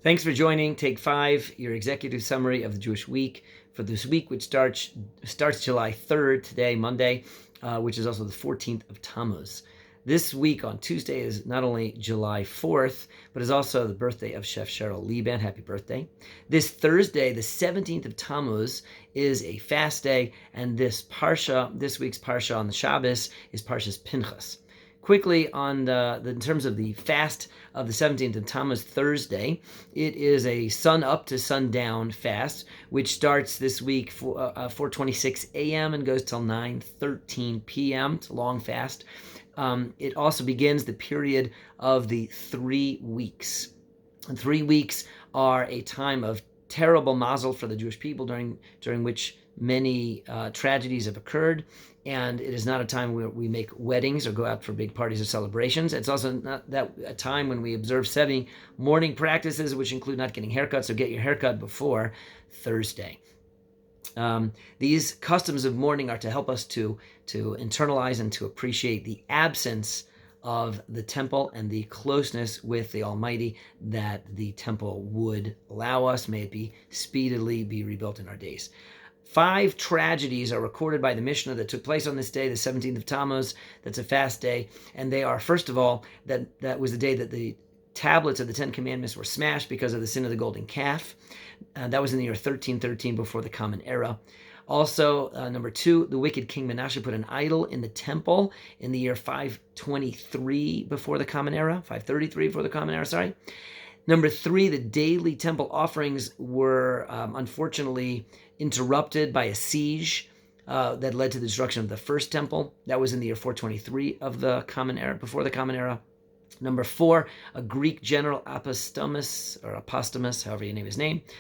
Thanks for joining Take 5, your executive summary of the Jewish week for this week, which starts July 3rd, today, Monday, which is also the 14th of Tammuz. This week on Tuesday is not only July 4th, but is also the birthday of Chef Cheryl Leban. Happy birthday. This Thursday, the 17th of Tammuz, is a fast day, and this week's Parsha on the Shabbos is Parshas Pinchas. Quickly on in terms of the fast of the 17th of Tammuz, Thursday, it is a sun up to sundown fast, which starts this week 4:26 a.m. and goes till 9:13 p.m. It's a long fast. It also begins the period of the 3 weeks. And 3 weeks are a time of terrible mazel for the Jewish people during which many tragedies have occurred, and it is not a time where we make weddings or go out for big parties or celebrations. It's also not a time when we observe 7 mourning practices, which include not getting haircuts, so get your haircut before Thursday. These customs of mourning are to help us to internalize and to appreciate the absence of the temple and the closeness with the Almighty that the temple would allow us. May it be speedily be rebuilt in our days. 5 tragedies are recorded by the Mishnah that took place on this day, the 17th of Tammuz. That's a fast day. And they are, first of all, that was the day that the tablets of the 10 Commandments were smashed because of the sin of the golden calf. That was in the year 1313 before the Common Era. Also, number 2, the wicked King Menashe put an idol in the temple in the year 523 before the Common Era, 533 before the Common Era, sorry. Number 3, the daily temple offerings were unfortunately interrupted by a siege that led to the destruction of the first temple. That was in the year 423 of the Common Era, before the Common Era. Number 4, a Greek general, Apostomus, however you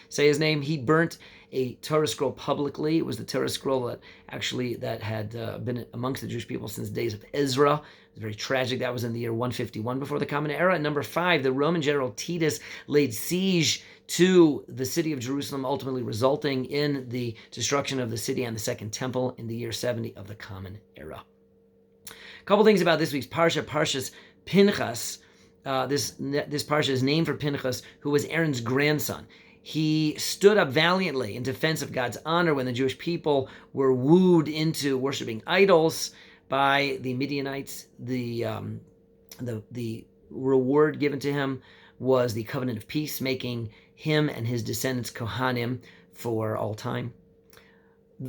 say his name, he burnt a Torah scroll publicly. It was the Torah scroll that had been amongst the Jewish people since the days of Ezra. It was very tragic. That was in the year 151 before the Common Era. And number 5, the Roman general Titus laid siege to the city of Jerusalem, ultimately resulting in the destruction of the city and the Second Temple in the year 70 of the Common Era. A couple things about this week's Parsha, Parshas Pinchas. This Parsha is named for Pinchas, who was Aaron's grandson. He stood up valiantly in defense of God's honor when the Jewish people were wooed into worshiping idols by the Midianites. The reward given to him was the covenant of peace, making him and his descendants Kohanim for all time.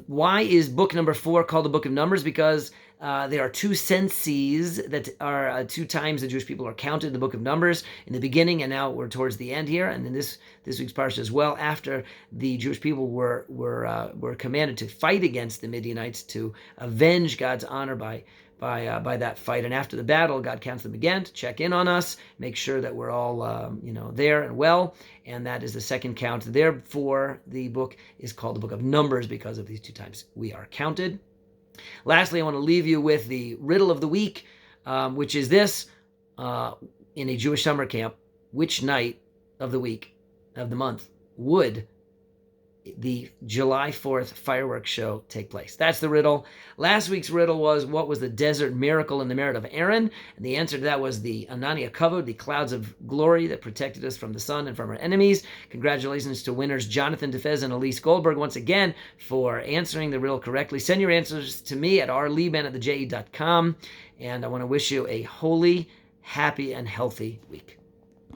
Why is book number 4 called the Book of Numbers? Because there are 2 censes that are 2 times the Jewish people are counted in the Book of Numbers, in the beginning, and now we're towards the end here. And in this week's parsha as well, after the Jewish people were commanded to fight against the Midianites to avenge God's honor by that fight. And after the battle, God counts them again to check in on us, make sure that we're all there and well. And that is the second count. Therefore, the book is called the Book of Numbers because of these 2 times we are counted. Lastly, I want to leave you with the riddle of the week, which is this. In a Jewish summer camp, which night of the week, of the month, would the July 4th fireworks show take place? That's the riddle. Last week's riddle was, what was the desert miracle in the merit of Aaron? And the answer to that was the Anania Kavod, the clouds of glory that protected us from the sun and from our enemies. Congratulations to winners Jonathan Defez and Elise Goldberg once again for answering the riddle correctly. Send your answers to me at rleban@theje.com. And I want to wish you a holy, happy, and healthy week.